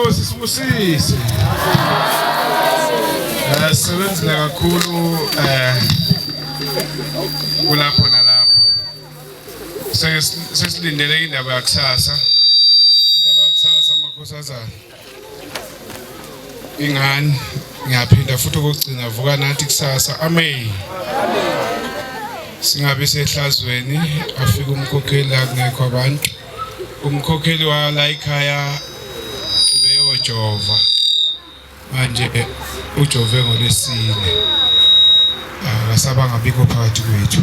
Sisibusise sebenzile kakhulu kulapho nalapho sesilindele indaba yakusasa amakhosazana ingani ngiyaphinda futhi ukugcina vuka nathi kusasa amen singabe sehlazweni afika umkhokheli la kungekho abantu umkhokheli wala ekhaya Jova manje ujove ngolesine akasaba ngabikho phakathi kwethu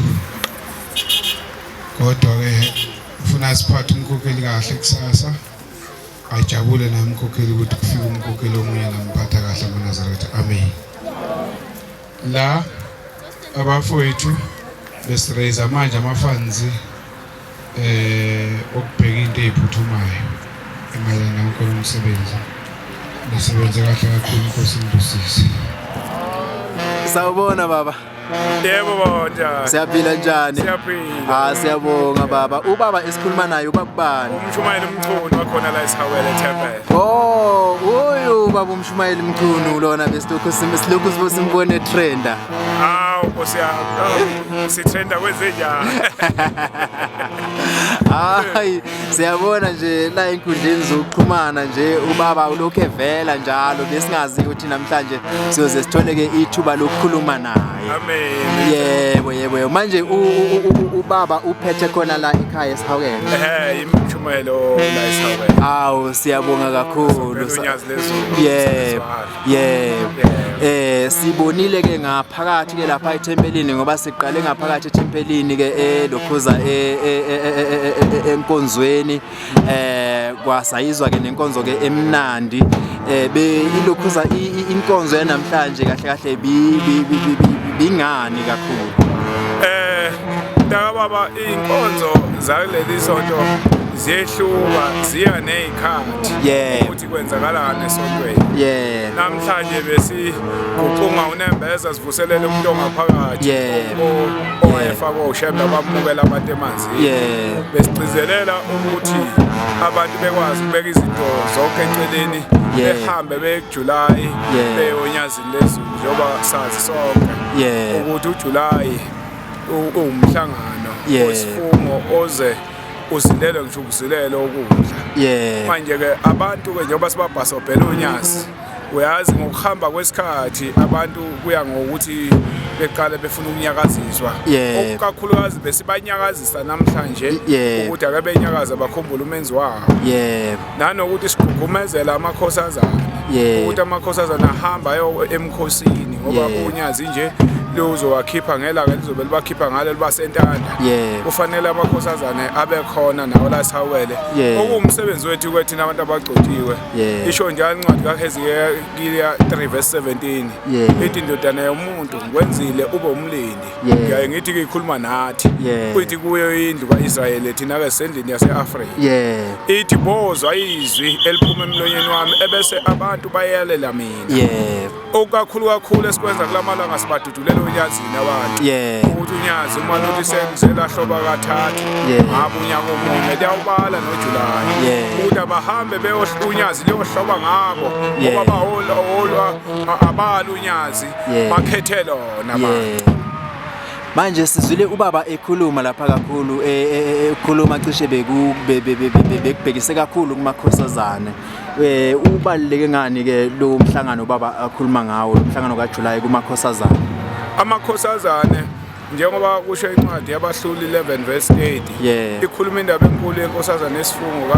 kodwa ke ufuna siphathe umkhokheli kahle kusasa ajabule nami umkhokheli ukuthi kufika umkhokheli omunye namphatha kahle ngoNazaretha amen la abafowethu besiraise manje amafunds okubheka into eziphuthumayo emayelana nonkolo umsebenzi nisebenze kahle kakhulu Nkosi Mbusisi. Sawubona baba. Yebo baba njani? Siyaphila njani? Siyaphila. Siyabonga baba. Ubaba esikhuluma naye ubabani? Umshumayeli Mchunu wakhona la eShawele Temple. Oh, uyu baba umshumayeli Mchunu lona besilokhu simbone trenda. Nkosi yami. Sitrenda kwezenjani? Hayi, siyabona nje la enkundleni zokuxhumana nje ubaba ulokhu evela njalo besingazi ukuthi namhlanje siyoze sithole ke ithuba lokukhuluma naye. Amen. Yebo. Manje ubaba uphethe khona la ekhaya eShawele. Imshumayelo la eShawele. Awu siyabonga kakhulu. Yebo. Sibonile ke ngaphakathi ke lapha ethempelini ngoba siqale ngaphakathi ethempelini ke lokhuza enkonzweni kwasayizwa ke nenkonzo ke emnandi ilokhuza inkonzo yanamhlanje kahle bingani kakhulu Daka baba inkonzo zaleli sonto ziyehluka ziya nezikhathi ukuthi kwenzakalana esontweni namhlanje besiguqunga unembeza sivuselele umuntu ongaphakathi oyefaka ushemba bamukela abantu emanzini besigcizelela ukuthi abantu bekwazi ukubeka izinto zonke eceleni behambe beJuly beyonyazini lezulu njengoba sazi sonke ukuthi uJuly umhlangano wesifungo oze uzilele ngisho ukuzilele ukudla manje ke abantu ke njengoba sibabhasobhela unyazi uyazi ngokuhamba kwesikhathi abantu kuya ngokuthi beqale befuna ukunyakaziswa okukakhulukazi besibanyakazisa namhlanje ukuthi ake benyakaza bakhumbule umenzi wabo nanokuthi sigugumezela amakhosazana ukuthi amakhosazana ahamba ayo emkhosini ngoba unyazi nje lozowakhipha ngelanga lizobe libakhipha ngalo libasentanda kufanele amakhosazane abe khona nawo la eShawele okuwumsebenzi wethu kwethina abantu abagcotshiwe isho njalo incwadi kaHezekiya 3:17 ithi indodana yomuntu kwenzile ube umlindi ngiyaye ngithi ikhuluma nathi kuyithi kuyo indlu kaIsrayeli thina ke sendlini yaseAfrika ithi bozwa izwi eliphuma emlonyeni wami ebese abantu bayelela mina okakhulu esikwenza kulamalanga sibadudulela unyazini abantu ukuthi unyazi uma lothi senzela hloba kathathu ngabunyaka omunye liyawubala noJuly ukuthi abahambe beyohlunyazi leyohloba ngabo ngoba baholwa abala unyazi bakhethe lona abantu manje sizwile ubaba ekhuluma lapha kakhulu ekhuluma cishe bekubhekise kakhulu kumakhosazana ubaluleke ngani ke lo mhlangano baba akhuluma ngawo lo mhlangano kaJuly kumakhosazana amakhosazane njengoba kusho incwadi yabahluli 11 verse 8 ikhuluma indaba enkulu yenkosazana nesifungo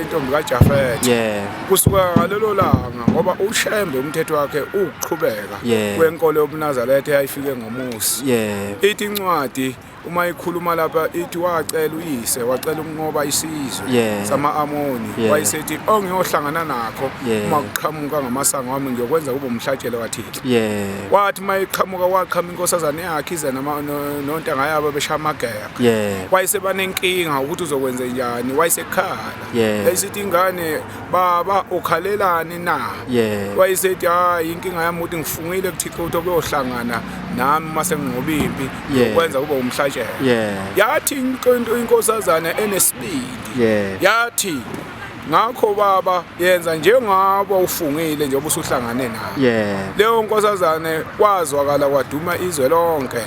intombi kaJafetha kusuka ngalelo langa ngoba uShembe umthetho wakhe uqhubeka kwenkolo yobuNazaretha eyayifike ngomusi ithi incwadi uma ikhuluma lapha ithi wacela uyise wacela ukunqoba isizwe sama-Amoni wayesethi ongiyohlangana nakho uma kuqhamuka ngamasango wami ngiyokwenza kube umhlatshelo kaThixo wathi uma iqhamuka waqhama inkosazane yakhe ize nontanga yabo beshaya amagera wayesebanenkinga ukuthi uzokwenza njani wayesekhala esithi ingane baba ukhalelani na wayesethi hayi inkinga yami ukuthi ngifungile kuThixo ukuthi kuyohlangana nami mase nginqoba impi ukwenza kube umhlatshelo yathi inkosazana enesibindi yathi ngakho baba yenza njengabo ufungile njengoba usuhlangane naye leyo nkosazane kwazwakala kwaduma izwe lonke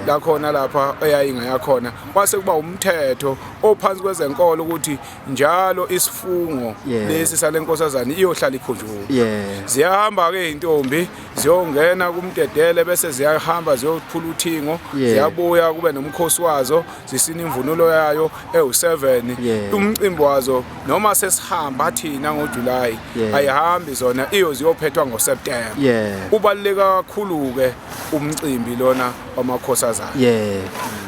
la khona lapha eyayinga yakhona kwase kuba umthetho ophansi kwezenkolo ukuthi njalo isifungo lesi sale nkosazane iyohlala ikhunjulwa ziyahamba ke intombi ziyongena kumdedele bese ziyahamba ziyophula uthingo ziyabuya kube nomkhosi wazo zisina imvunulo yayo ewu7 umcimbi wazo noma hamba thina ngoJuly ayihambi zona iyoziyophethwa ngoSeptember ubaleka kakhulu ke umcimbi lona wamakhosazana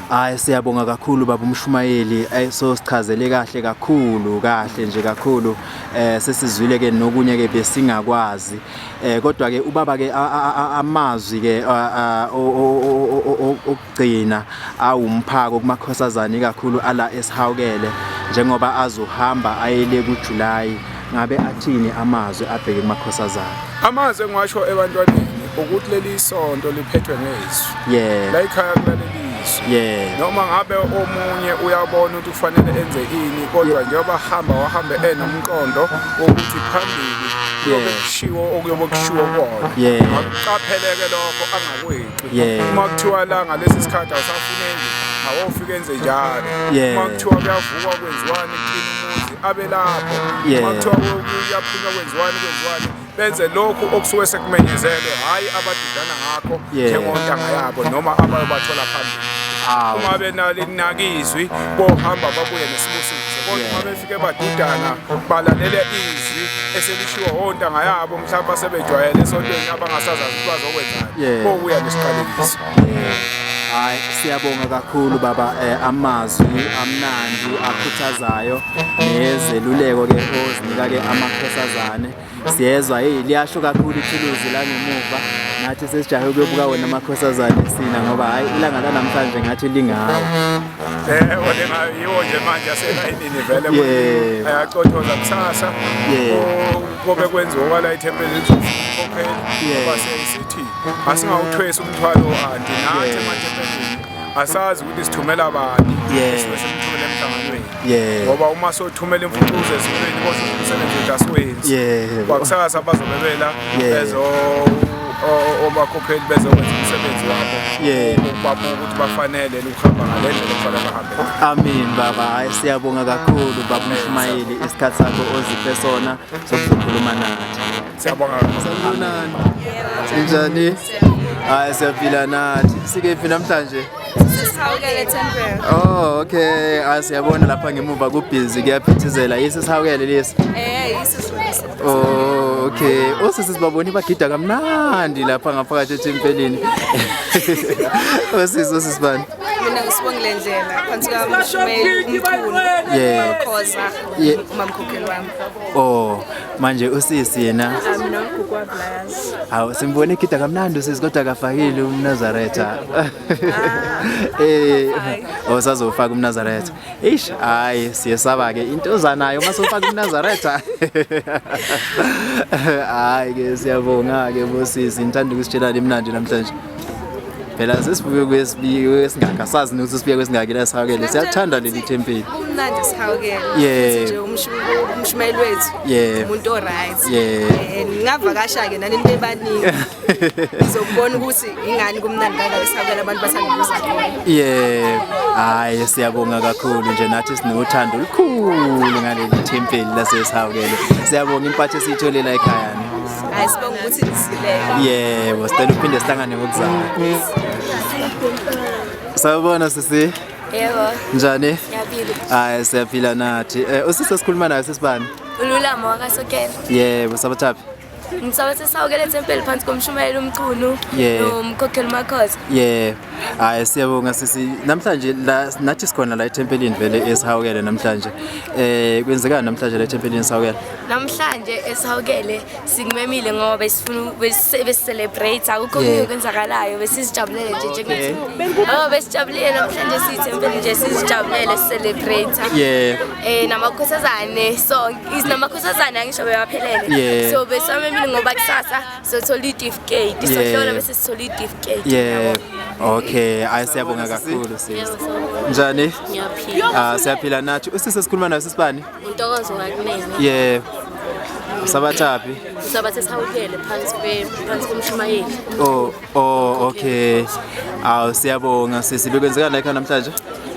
hayi siyabonga kakhulu baba uMshumayeli so sichazele kahle nje kakhulu sesizwile ke nokunye ke besingakwazi kodwa ke ubaba ke amazwi ke okugcina awumphako kumakhosazana kakhulu ala esihawukele njengoba azohamba ayele kuJuly ngabe athini amazwi abheke kumakhosazana amazwi engiwasho ebantwaneni ukuthi leli sonto liphethwe ngezwi la ekhaya kulelizwi noma ngabe omunye uyabona ukuthi kufanele enze ini kodwa njengoba wahambe enomqondo wokuthi phambili yokushiwo okuyobokushiwo kona aqapheleke lokho angakweqi uma kuthiwa la ngalesi sikhathi awusafuneki awufike enze njalo uma kuthiwa kuyavuka kwenziwani umuzi abe lapho uma kuthiwa kuyaphunywa kwenziwani benze lokhu okusuke sekumenyezele hayi abadudana ngakho njengontanga yabo noma abayobathola phambili uma benakizwi bohamba babuye nesibusiso kodwa uma befike badudana balalele izwi eselishiwo ontanga yabo mhlawumbe sebejwayele esontweni abangasazazi ukuthi bazokwenzani bokuya nesiqalekiso hayi siyabonga kakhulu baba amazwi amnandi akhuthazayo nezeluleko ke ozinika ke amakhosazane siyezwa liyasho kakhulu ithuluzi la ngemuva ngathi sesijahe ukuyobuka wena amakhosazane sina ngoba hayi ilanga lanamhlanje ngathi lingawo wena yiwo nje manje aselayinini vele ayaqothoza kusasa kobe kwenziwa la ithempeli lizokhokela ngoba sesithi asingawuthwesa umthwalo andi nathi manje asazi ukuthi sithumela bani simthumela emhlanganweni ngoba uma sothumela imfucuzo ezintweni kodwa umsebenzi udasiwenzi kwakusasa bazobebela ezo obakhokheli bezokwenza umsebenzi wabo babuka ukuthi bafanele ukuhamba ngalendlela okufanele bahambe. Amen baba, hayi siyabonga kakhulu baba uMshumayeli isikhathi sakho oziphe sona sokukhuluma nathi. Siyabonga. Sanibonani. Njani? Hayi siyaphila nathi. Sikephi namhlanje? Sisihawukele temporary. Oh okay, asiyabona lapha ngemuva kubhizi kuyaphithizela yisihawukele lesi. Yisihawukele. Oh okay, osisi baboni bagida kamnandi lapha ngaphakathi ethempelini. Osisi bani? Mina ngisibongile ndlela phansi kaMshumayeli umkhulu. Khoza umamkhokheli wami. Oh, manje usisi yena? Mina ngugwa Blas. Hawu simbone igida kamnandi usisi kodwa akafakile uMnazaretha. Osazofaka uMnazaretha. Eish, hayi siyesaba ke into nayo masofaka uMnazaretha. Hayi ke siyabonga ke bosisi ngithanda ukusitshela imnandi namhlanje. Phela sesibuye kwesingakasazi ukuthi sibuye kwesingaki la sihawukele siyathanda leli thempeli. Umnandi sihawukele. Nje uMshumayeli wethu. Umuntu oright. Ngavakasha ke nani bebaningi. Ngizokubona ukuthi ingani kumnandi kangaka sihawukele abantu basangibuza. Hayi siyabonga kakhulu nje nathi sinothando olukhulu ngaleli thempeli lasesihawukele. Siyabonga impatho esitholela ekhaya ni. Hayi sibonga ukuthi nisileke. Sicela uphinde sihlangane ngokuzayo. Sawubona sisi. Yebo. Njani? Ngiyaphila. Hayi siyaphila nathi. Usisi sikhuluma naye sisibani? Ululama wakasokela. Yebo, sabathapi. Ngisabathe sawukele eTempeli phansi komshumayeli umchunu nomkhokheli Makhoza. Yeah. Hayi siyabonga sisi. Namhlanje la nathi sikhona la eTempelini vele esihawukele namhlanje. Kwenzekani namhlanje la eTempelini esihawukele? Namhlanje esihawukele sikumemile ngoba besifuna besicelebrate akukho okwenzakalayo besizijabulele nje njengathi. Besijabulele namhlanje siyiTempeli nje sizijabulele celebrate. Yeah. Namakhosazane sonke izinamakhosazane angisho beyaphelele. So besamemile ngoba kusasa sothola certificate sohlola bese sithola certificate. Yeah. Okay, siyabonga kakhulu sisi. Njani? Ngiyaphila. Siyaphila nathi. Usisi sikhuluma naye sisibani? Untokozo wakunene. Yeah. Sabathapi. Sabathe sihawukele phansi komshumayeli. Okay. Siyabonga sisi. Bekwenzekani la ekhaya namhlanje?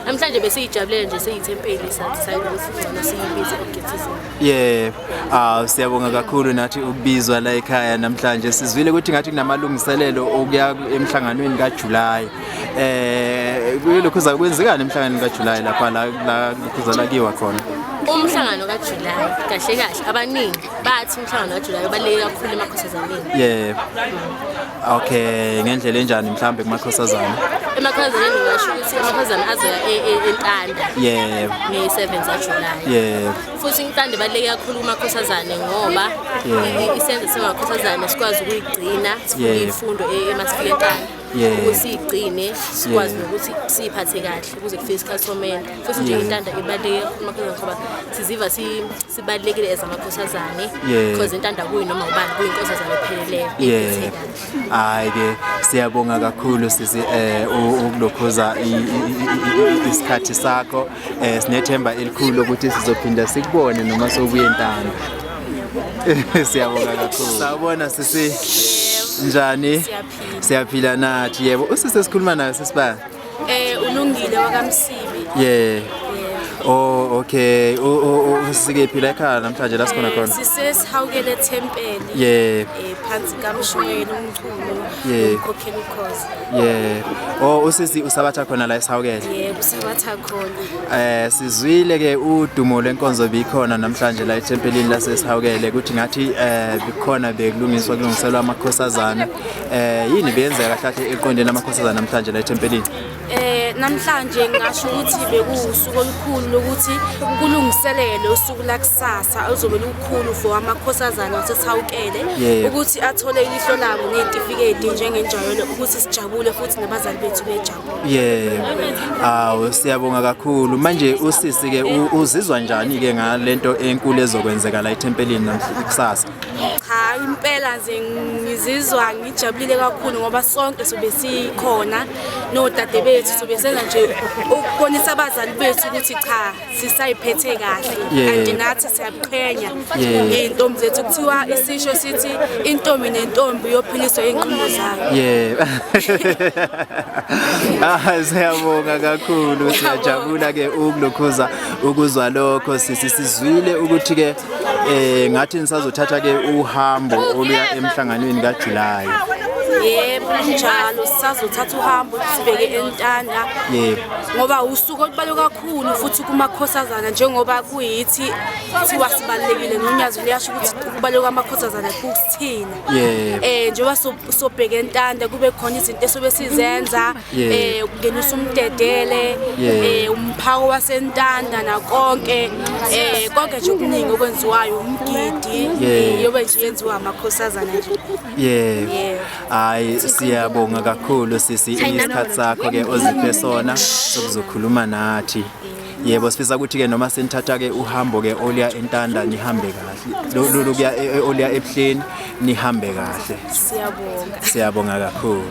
Namhlanje besiyijabulele nje seyithempeli sathi sayibona siyibize ukugethizela. Yeah. Siyabonga kakhulu nathi ukubizwa la ekhaya namhlanje. Sizwile ukuthi ngathi kunamalungiselelo okuya emhlanganweni kaJuly. Lokho zakwenzekani emhlanganweni kaJuly lapha la kuzala kiwa khona? Umhlangano kaJuly kahle kahle abaningi bathi umhlangano kaJuly ubaleke kakhulu emakhosazaneni. Yeah. Okay, ngendlela enjani mhlambe kumakhosazana? Emakhosazaneni ngisho ukuthi emakhosazana azoya eNtanda. Yeah. Nge-7 kaJuly. Yeah. Futhi iNtanda ibaleke kakhulu kumakhosazane ngoba isenze semakhosazane sikwazi ukuyigcina sifune imfundo emasifike eNtanda. Ukusigcine sikwazi ukuthi siphathe kahle ukuze kufike isikhathi somendo futhi nje iNtanda ibaleke kakhulu ngoba siziva sibalekile ezamakhosazane because iNtanda kuyi noma ubani kuyinkosazane epheleleyo. Hayi ke siyabonga kakhulu sisi ukulokhoza isikhathi sakho sinethemba elikhulu ukuthi sizophinda sikubone noma sobuye eNtanda. Siyabonga kakhulu. Sawubona sisi. Njani? Siyaphila nathi. Yebo, usisi sikhuluma naye sisibani? Ulungile wakamsibi. Yeah. Okay. Usikephi la ekhaya namhlanje la sikhona khona? Sisesihawukele eTempeli. Yeah. Phansi kamshumayeli umchunu umkhokheli Makhoza. Yeah. Usisi usabatha khona la esihawukele? Yebo, usabatha khona. Sizwile ke udumo lenkonzo bikhona namhlanje la eTempelini la sesihawukele ukuthi ngathi bikhona bekulungiselwa amakhosazana. Yini beyenzeka kahle eqondeni amakhosazana namhlanje la eTempelini? Namhlanje ngasho ukuthi bekusuku olukhulu lokuthi kulungiselele usuku la kusasa ozobe lukhulu for amakhosazana wasesihawukele ukuthi athole ilihlo labo nezitifiketi njengenjayelo ukuthi sijabule futhi nabazali bethu bejabule. Siyabonga kakhulu. Manje usisi ke uzizwa njani ke ngalento enkulu ezokwenzeka la eTempelini kusasa? Cha impela nje ngizizwa ngijabulile kakhulu ngoba sonke sobe sikhona nodade bethu sobe senza nje ukubonisa abazali bethu ukuthi cha sisayiphethe kahle kanti nathi siyabuqhenya ngeintombi zethu kuthiwa isisho sithi intombi nentombi yophiliswa inqumo zayo. Siyabonga kakhulu siyajabula ke ukulokhoza ukuzwa lokho sizwile ukuthi ke ngathi nisazothatha ke uhambo oluya emhlanganweni kaJuly. Yebo njalo sisazothatha uhambo sibeke eNtanda. Yebo. Ngoba usuku olubaluleke kakhulu futhi kumakhosazana njengoba kuyithi thiwa sibalekile nonyazo liyasho ukuthi kubaluleka amakhosazana kukuthina. Njengoba sobheka eNtanda kube khona izinto esobe sizenza ukungenisa umdedele umphako waseNtanda nakonke konke nje okuningi okwenziwayo umgidi yobe nje yenziwa amakhosazana nje. Hayi siyabonga kakhulu sisi isikhathi sakho ke oziphe sona sokuzokhuluma nathi. Yebo sifisa ukuthi ke noma senithatha ke uhambo ke oliya eNtanda nihambe kahle. Lolu kuya oliya ePlane nihambe kahle. Siyabonga kakhulu.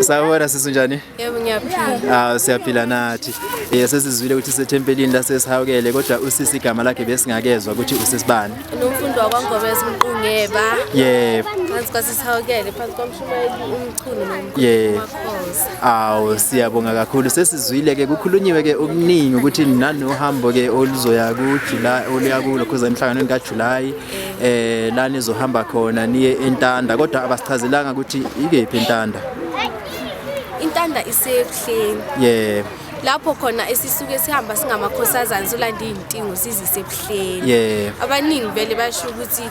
Sawubona sisi njani? Yebo ngiyaphila. Siyaphila nathi. Sesizwile ukuthi seTempelini la sesihawukele kodwa usisi igama lakhe besingakezwa ukuthi usisibani? Nomfundo wakwaNgobeza umqungeba. Yebo. Phansi kwasisihawukele phansi komshumayeli umchunu nomkhokheli Makhoza. Siyabonga kakhulu. Sesizwile ke kukhulunyiwe ke okuningi ukuthi nanohambo ke oluzoya kuJuly oluya kulo khoza emhlanganweni kaJuly la nizohamba khona niye eNtanda kodwa abasichazelanga ukuthi ikephi eNtanda. intanda isebuhleni. Yebo. Lapho khona esisuke sihamba singamakhosazana solanda izintingo sizise ebuhleni. Yebo. Abaningi vele basho ukuthi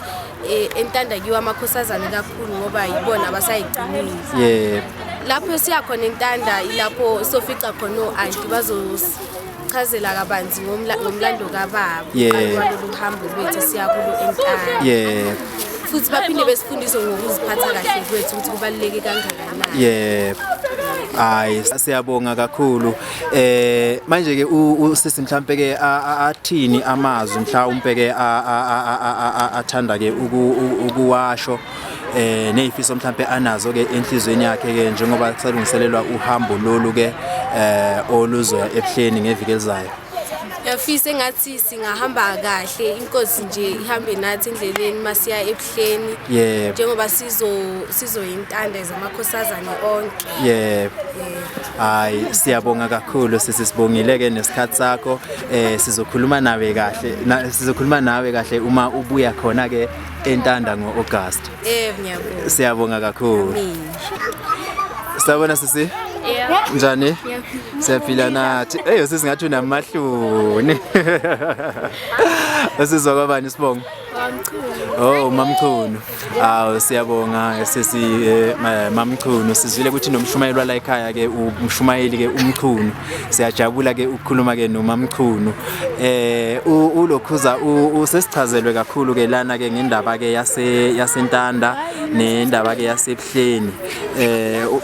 entanda kiwa amakhosazana kakhulu ngoba yibona abasayigcinile. Yebo. Lapho siya khona entanda ilapho sofica khona oanti bazosichazela kabanzi ngomlando kababa. Kwalolu hambo lwethu siya kulo entanda. Yebo. Futhi baphinde besifundise ngokuziphatha kahle kwethu ukuthi kubaluleke kangakanani. Yebo. Hayi siyabonga kakhulu. Manje ke usisi mhlambe ke athini amazwi mhlawumbe ke athanda ke ukuwasho nezifiso mhlambe anazo ke enhlizweni yakhe ke njengoba kusalungiselelwa uhambo lolu ke oluzoya ebuhleni ngeviki elizayo. Yafise ngathi singahamba kahle inkosi nje ihambe nathi endleleni masiya ebuhleni njengoba sizoyintanda zamakhosazana onke. Yebo. Hayi siyabonga kakhulu sisibongile ke nesikhathi sakho sizokhuluma nawe kahle uma ubuya khona ke entanda ngoAugust. Ngiyabonga. Siyabonga kakhulu. Sabona sisi? Yeah. Njani? Siyaphila nathi. Sisi ngathi unamahluni. Usizwa kwabani sibonga? Oh Mamchunu. Siyabonga sisi Mamchunu sizwile ukuthi nomshumayeli la ekhaya ke umshumayeli ke umchunu. Siyajabula ke ukukhuluma ke noMamchunu. Ulokhuza usesichazelwe kakhulu ke lana ke ngendaba ke yasentanda nendaba ke yasebuhleni.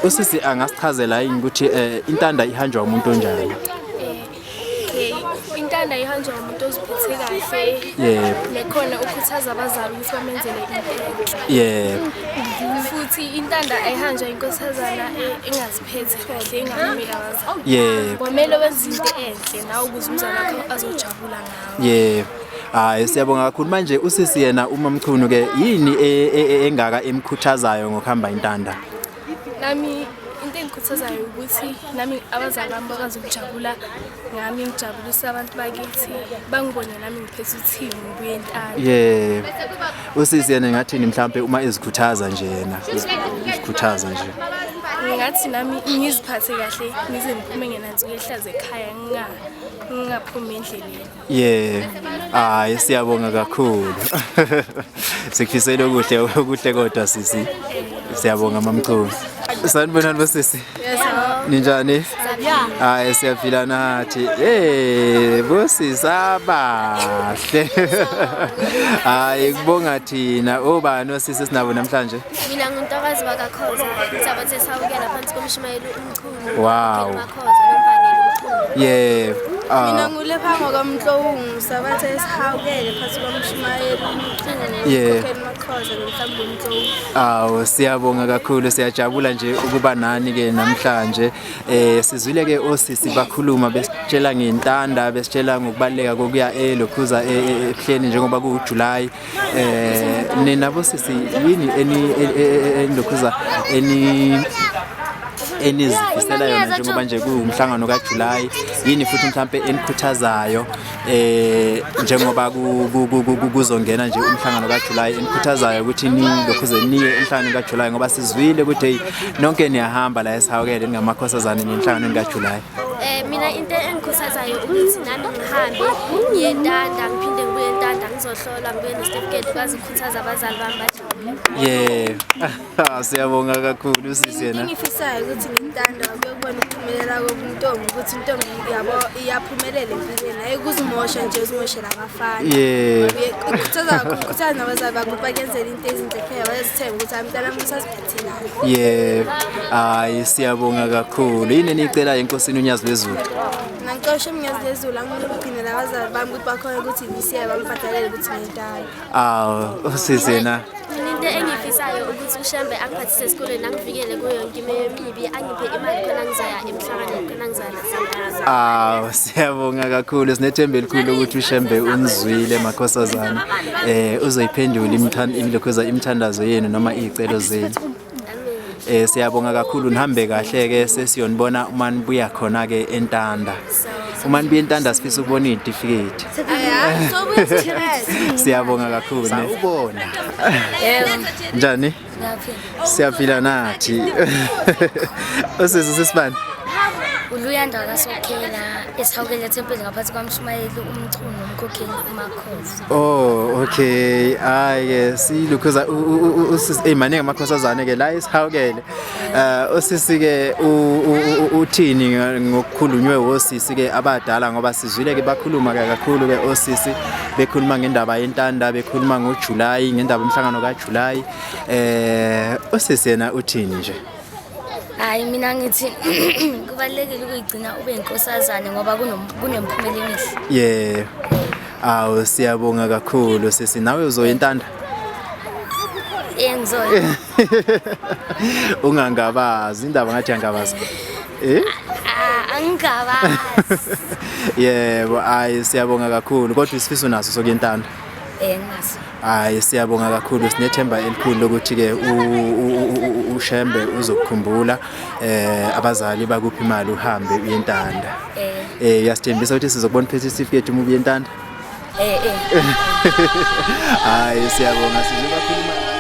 Usisi angasichazela yini ukuthi intanda ihanjwa umuntu onjani? Intanda ihanjwa umuntu oziphethe kahle. Yebo. Nekhona ukukhuthaza abazali ukuthi bamenzele into. Yebo. Futhi intanda ayihanjwa inkosazana engaziphethe kahle engameli abazali. Yebo. Kumele wenze into enhle nawe ukuze umzali wakho azojabula ngawe. Yebo. Hayi siyabonga kakhulu manje usisi yena uMamchunu ke yini engaka emkhuthazayo ngokuhamba intanda? Nami into engikhuthazayo ukuthi nami abazali bami bakazojabula ngami ngijabulisa abantu bakithi bangibone nami ngiphethe uthini ngibuye entanda. Yebo. Usisi yena ngathini mhlambe uma ezikhuthaza nje yena izikhuthaza nje? Ngathi nami ngiziphathe kahle ngize ngiphume ngenanzi kuyehlaza ekhaya ngingaphumi endleleni. Yebo. Hayi siyabonga kakhulu. Sikufisela okuhle kodwa sisi. Siyabonga Mamchunu. Sanibonani bosisi? Ninjani? Hayi siyaphila nathi. Bosisi abahle. Hayi kubonga thina obani osisi sinabo namhlanje? Mina nguntokazi bakaKhoza ngizabathe sawukela phansi komshumayeli umkhulu. Wow. Makhoza nombaneli umkhulu. Yebo. Mina ngulephango kaMhlongu sabathe sihawukele phansi komshumayeli umkhulu. Yebo. Makhoza nomhlambi umhlongu. Siyabonga kakhulu siyajabula nje ukuba nani ke namhlanje. Sizwile ke osisi bakhuluma besitshela ngentanda besitshela ngokubaleka kokuya elokhuza ebuhleni njengoba kuJuly. Nina bosisi yini enilokhuza enizifisela yona njengoba nje kuumhlangano kaJuly yini futhi mhlambe enikhuthazayo njengoba kuzongena nje umhlangano kaJuly enikhuthazayo ukuthi nilokhuze niye emhlanganweni kaJuly ngoba sizwile ukuthi nonke niyahamba la esihawukele ngamakhosazana nemhlangano kaJuly. Mina into engikhuthazayo ukuthi nami ngihambe ngiye entanda ngiphinde ngibuye entanda ngizohlola ngibe nesitifiketi ukazikhuthaza abazali bami bajabule. Yebo. Siyabonga kakhulu usisi yena. Ngifisayo ukuthi ngintanda ukubona ukuphumelela komuntu ukuthi intombi yabo iyaphumelela empilweni hayi kuzimosha nje uzimoshela abafana. Yebo. Ukukhuthaza nabazali bakho bakenzela into ezinhle ekhaya bayazithemba ukuthi amntana musaziphethe nayo. Yebo. Hayi siyabonga kakhulu. Yini nicela enkosini uNyazi lwezulu? Ngicoshe uNyazi lwezulu angikuphinela abazali bami ukuthi bakhona ukuthi ngisiye bangibhadalele ukuthi ngiyintaya. Usisi yena. Into engifisayo ukuthi uShembe angiphathise esikoleni angivikele kuyo yonke imibi angiphe imali khona ngizoya emhlanganweni khona ngizoya nasemhlangano. Siyabonga kakhulu sinethemba elikhulu ukuthi uShembe unizwile makhosazana uzoyiphendula imilokhuza imithandazo yenu noma izicelo zenu. Siyabonga kakhulu nihambe kahle ke sesiyonibona uma nibuya khona ke eNtanda. Uma nibuya eNtanda sifisa ukubona izitifiketi. Siyabonga kakhulu ubona. Njani? Siyaphila nathi. Sisibani? Uluyanda kaSokhela esihawukele eThempeli ngaphansi kwaMshumayeli umchunu nomkhokheli uMakhosi. Oh, okay. Hayi silukhuza maningi amakhosazane ke la esihawukele. Osisi ke uthini ngokukhulunywe osisi ke abadala ngoba sizwile ke bakhuluma kakhulu ke osisi bekhuluma ngendaba yeNtanda bekhuluma ngoJuly ngendaba umhlangano kaJuly. Osisi yena uthini nje? Hayi mina ngithi kubalekile ukuyigcina ube inkosazane ngoba kunemphumela emihle. Awu siyabonga kakhulu sisi nawe uzoyintanda. Engizoya. Ungangabazi indaba ngathi angabazi. Angabazi. Yebo ayi siyabonga kakhulu kodwa isifiso naso sokuyintanda. Ngaso. Hayi siyabonga kakhulu sinethemba elikhulu lokuthi ke uShembe uzokukhumbula abazali bakuphi imali uhambe uyentanda. Uyasithembisa ukuthi sizokubona phezulu certificate uma uyentanda. Hayi siyabonga sizoba khuluma